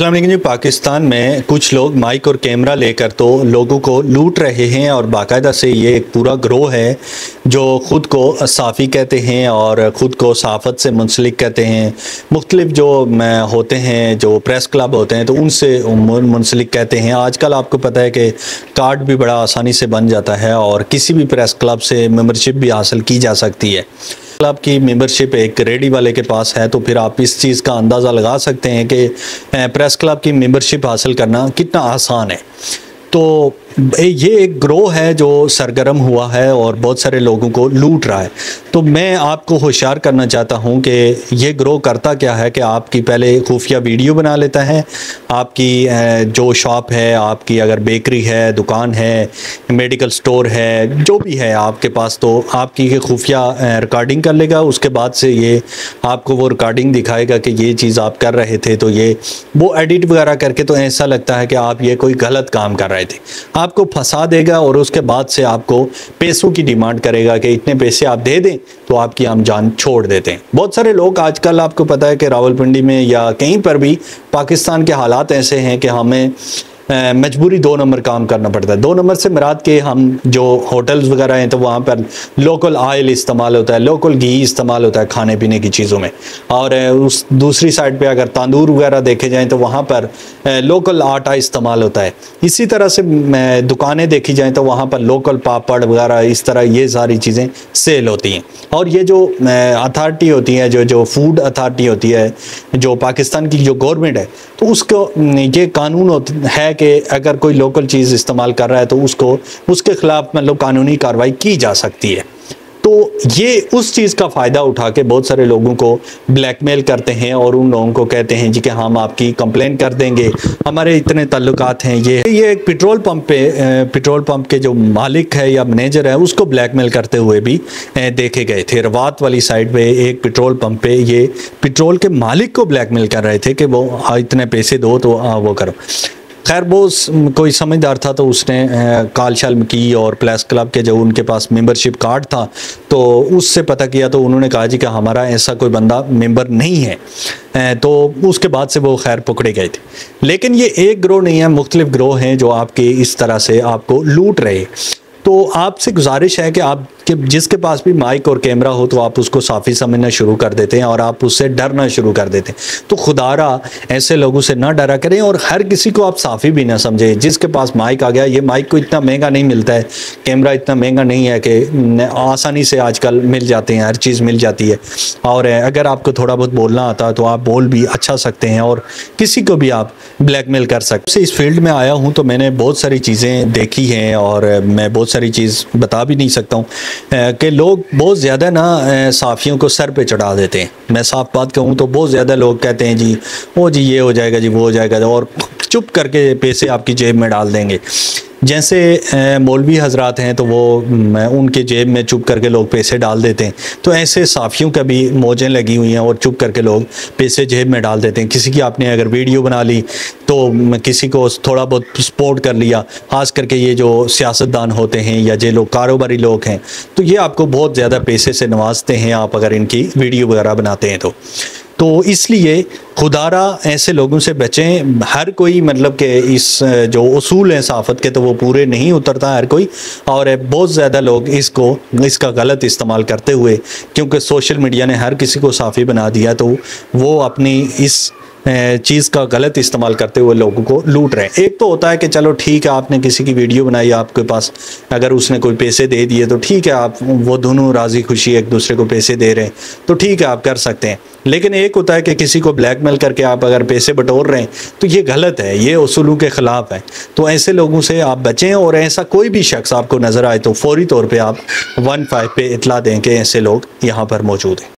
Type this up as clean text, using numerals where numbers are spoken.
अस्सलाम वालेकुम जी। पाकिस्तान में कुछ लोग माइक और कैमरा लेकर तो लोगों को लूट रहे हैं और बाकायदा से ये एक पूरा ग्रोह है जो ख़ुद को साफ़ी कहते हैं और ख़ुद को सहाफ़त से मुंसलिक कहते हैं। मुख्तलिफ जो होते हैं, जो प्रेस क्लब होते हैं, तो उनसे मुंसलिक कहते हैं। आजकल आपको पता है कि कार्ड भी बड़ा आसानी से बन जाता है और किसी भी प्रेस क्लब से मेंबरशिप भी हासिल की जा सकती है। क्लब की मेंबरशिप एक रेडी वाले के पास है तो फिर आप इस चीज़ का अंदाज़ा लगा सकते हैं कि प्रेस क्लब की मेंबरशिप हासिल करना कितना आसान है। तो ये एक ग्रोह है जो सरगर्म हुआ है और बहुत सारे लोगों को लूट रहा है। तो मैं आपको होशियार करना चाहता हूं कि ये ग्रोह करता क्या है कि आपकी पहले खुफिया वीडियो बना लेता है। आपकी जो शॉप है, आपकी अगर बेकरी है, दुकान है, मेडिकल स्टोर है, जो भी है आपके पास, तो आपकी खुफिया रिकॉर्डिंग कर लेगा। उसके बाद से ये आपको वो रिकॉर्डिंग दिखाएगा कि ये चीज़ आप कर रहे थे, तो ये वो एडिट वगैरह करके तो ऐसा लगता है कि आप ये कोई गलत काम कर रहे थे, आपको फंसा देगा और उसके बाद से आपको पैसों की डिमांड करेगा कि इतने पैसे आप दे दें तो आपकी हम जान छोड़ देते हैं। बहुत सारे लोग आजकल, आपको पता है कि रावलपिंडी में या कहीं पर भी पाकिस्तान के हालात ऐसे हैं कि हमें मजबूरी 2 नंबर काम करना पड़ता है। 2 नंबर से मुराद के हम जो होटल्स वगैरह हैं तो वहाँ पर लोकल ऑयल इस्तेमाल होता है, लोकल घी इस्तेमाल होता है खाने पीने की चीज़ों में। और उस दूसरी साइड पे अगर तंदूर वगैरह देखे जाएं तो वहाँ पर लोकल आटा इस्तेमाल होता है। इसी तरह से दुकानें देखी जाएँ तो वहाँ पर लोकल पापड़ वगैरह, इस तरह ये सारी चीज़ें सेल होती हैं। और ये जो अथॉरिटी होती है, जो फूड अथॉरिटी होती है, जो पाकिस्तान की जो गवर्नमेंट है, तो उसको ये कानून है कि अगर कोई लोकल चीज़ इस्तेमाल कर रहा है तो उसके खिलाफ मतलब कानूनी कार्रवाई की जा सकती है। तो ये उस चीज़ का फ़ायदा उठा के बहुत सारे लोगों को ब्लैकमेल करते हैं और उन लोगों को कहते हैं जी कि हम आपकी कंप्लेन कर देंगे, हमारे इतने ताल्लुकात हैं। ये एक पेट्रोल पंप के जो मालिक है या मैनेजर है उसको ब्लैकमेल करते हुए भी देखे गए थे। रवात वाली साइड पे एक पेट्रोल पंप पे ये पेट्रोल के मालिक को ब्लैकमेल कर रहे थे कि वो इतने पैसे दो तो वो करो। खैर वो कोई समझदार था तो उसने कॉल शाल की और प्रेस क्लब के जो उनके पास मेंबरशिप कार्ड था तो उससे पता किया तो उन्होंने कहा जी कि हमारा ऐसा कोई बंदा मेंबर नहीं है। तो उसके बाद से वो खैर पकड़े गए थे। लेकिन ये एक ग्रोह नहीं है, मुख्तलिफ ग्रोह हैं जो आपके इस तरह से आपको लूट रहे। तो आपसे गुजारिश है कि आप जिसके पास भी माइक और कैमरा हो तो आप उसको साफ़ी समझना शुरू कर देते हैं और आप उससे डरना शुरू कर देते हैं। तो खुदारा ऐसे लोगों से ना डरा करें और हर किसी को आप साफ़ी भी ना समझें। जिसके पास माइक आ गया, ये माइक को इतना महंगा नहीं मिलता है, कैमरा इतना महंगा नहीं है कि आसानी से आजकल मिल जाते हैं, हर चीज़ मिल जाती है। और अगर आपको थोड़ा बहुत बोलना आता है तो आप बोल भी अच्छा सकते हैं और किसी को भी आप ब्लैकमेल कर सकते हैं। इस फील्ड में आया हूँ तो मैंने बहुत सारी चीज़ें देखी हैं और मैं बहुत सारी चीज़ बता भी नहीं सकता हूँ कि लोग बहुत ज़्यादा ना साफ़ियों को सर पे चढ़ा देते हैं। मैं साफ बात कहूँ तो बहुत ज़्यादा लोग कहते हैं जी वो जी ये हो जाएगा, जी वो हो जाएगा, और चुप करके पैसे आपकी जेब में डाल देंगे। जैसे मौलवी हजरात हैं तो वो उनके जेब में चुप करके लोग पैसे डाल देते हैं। तो ऐसे साफ़ियों का भी मौजें लगी हुई हैं और चुप करके लोग पैसे जेब में डाल देते हैं। किसी की आपने अगर वीडियो बना ली तो किसी को थोड़ा बहुत सपोर्ट कर लिया, खास करके ये जो सियासतदान होते हैं या जो लोग कारोबारी लोग हैं, तो ये आपको बहुत ज़्यादा पैसे से नवाजते हैं आप अगर इनकी वीडियो वगैरह बनाते हैं तो इसलिए खुदारा ऐसे लोगों से बचें। हर कोई मतलब कि इस जो उसूल हैं सहाफ़त के तो वो पूरे नहीं उतरता हर कोई, और बहुत ज़्यादा लोग इसका गलत इस्तेमाल करते हुए, क्योंकि सोशल मीडिया ने हर किसी को साफ़ी बना दिया, तो वो अपनी इस चीज़ का गलत इस्तेमाल करते हुए लोगों को लूट रहे हैं। एक तो होता है कि चलो ठीक है, आपने किसी की वीडियो बनाई, आपके पास अगर उसने कोई पैसे दे दिए तो ठीक है, आप वो दोनों राज़ी खुशी एक दूसरे को पैसे दे रहे हैं तो ठीक है, आप कर सकते हैं। लेकिन एक होता है कि किसी को ब्लैकमेल करके आप अगर पैसे बटोर रहे हैं तो ये गलत है, ये उसूलों के ख़िलाफ़ है। तो ऐसे लोगों से आप बचें और ऐसा कोई भी शख्स आपको नज़र आए तो फ़ौरी तौर पर आप 15 पे इतला दें कि ऐसे लोग यहाँ पर मौजूद हैं।